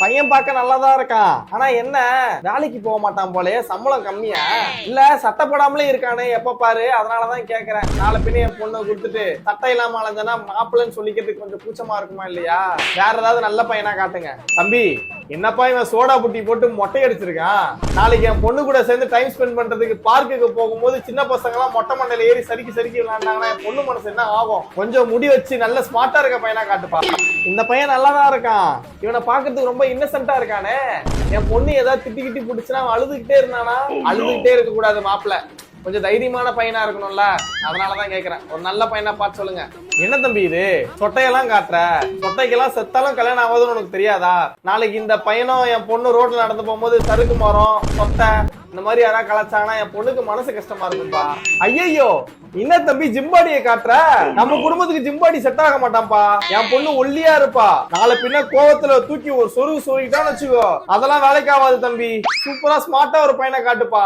பையன் பார்க்க நல்லாதான் இருக்கான். ஆனா என்ன வேலைக்கு போக மாட்டான் போலயே, சம்பளம் கம்மியா? இல்ல சட்டப்படாமலே இருக்கானே எப்ப பாரு, அதனாலதான் கேக்குறேன். நாளை பின்ன என் பொண்ணை கொடுத்துட்டு சட்டை இல்லாம அலைஞ்சனா மாப்பிள்ளைன்னு சொல்லிக்கிறதுக்கு கொஞ்சம் கூச்சமா இருக்குமா இல்லையா? வேற ஏதாவது நல்ல பையனா காட்டுங்க. தம்பி, என்னப்பா இவன் சோடா புட்டி போட்டு மொட்டை அடிச்சிருக்கான். நாளைக்கு என் பொண்ணு கூட சேர்ந்து டைம் ஸ்பெண்ட் பண்றதுக்கு பார்க்குக்கு போகும்போது சின்ன பசங்க எல்லாம் மொட்டை மண்டையில ஏறி சறுக்கி விளையாண்டாங்கன்னா என் பொண்ணு மனசு என்ன ஆகும்? கொஞ்சம் முடி வச்சு நல்ல ஸ்மார்ட்டா இருக்க பையனா காட்டுப்பா. இந்த பையன் நல்லாதான் இருக்கான். இவனை பாக்குறதுக்கு ரொம்ப இன்னசென்ட்டா இருக்கானே. என் பொண்ணு ஏதாவது திட்டி பிடிச்சுன்னா அவன் அழுதுகிட்டே இருந்தானா? அழுதுகிட்டே இருக்க கூடாது மாப்பிள்ள. கொஞ்சம் தைரியமான பையனா இருக்கணும்ல, அதனாலதான் கேக்குறேன். ஒரு நல்ல பையனா பார்த்து சொல்லுங்க. என்ன தம்பி இது சொட்டையெல்லாம் காட்டுற? சொட்டைக்கெல்லாம் செத்தாலும் கல்யாணம் ஆகுதுன்னு உனக்கு தெரியாதா? நாளைக்கு இந்த பையனும் என் பொண்ணு ரோட்ல நடந்து போகும்போது சறுக்கு மரம் சொட்டை இந்த மாதிரி யாராவது கலாச்சாங்கன்னா என் பொண்ணுக்கு மனசு கஷ்டமா இருக்கும்பா. ஐயோ, என்ன தம்பி ஜிம்பாடியை காட்டுற? நம்ம குடும்பத்துக்கு ஜிம்பாடி செட் ஆக மாட்டான்பா. என் பொண்ணு ஒல்லியா இருப்பா. நாளை பின்ன கோவத்துல தூக்கி ஒரு சொருகிட்டான்னு வச்சுக்கோ, அதெல்லாம் வேலைக்கு ஆகாது தம்பி. சூப்பரா ஸ்மார்ட்டா ஒரு பையனை காட்டுப்பா.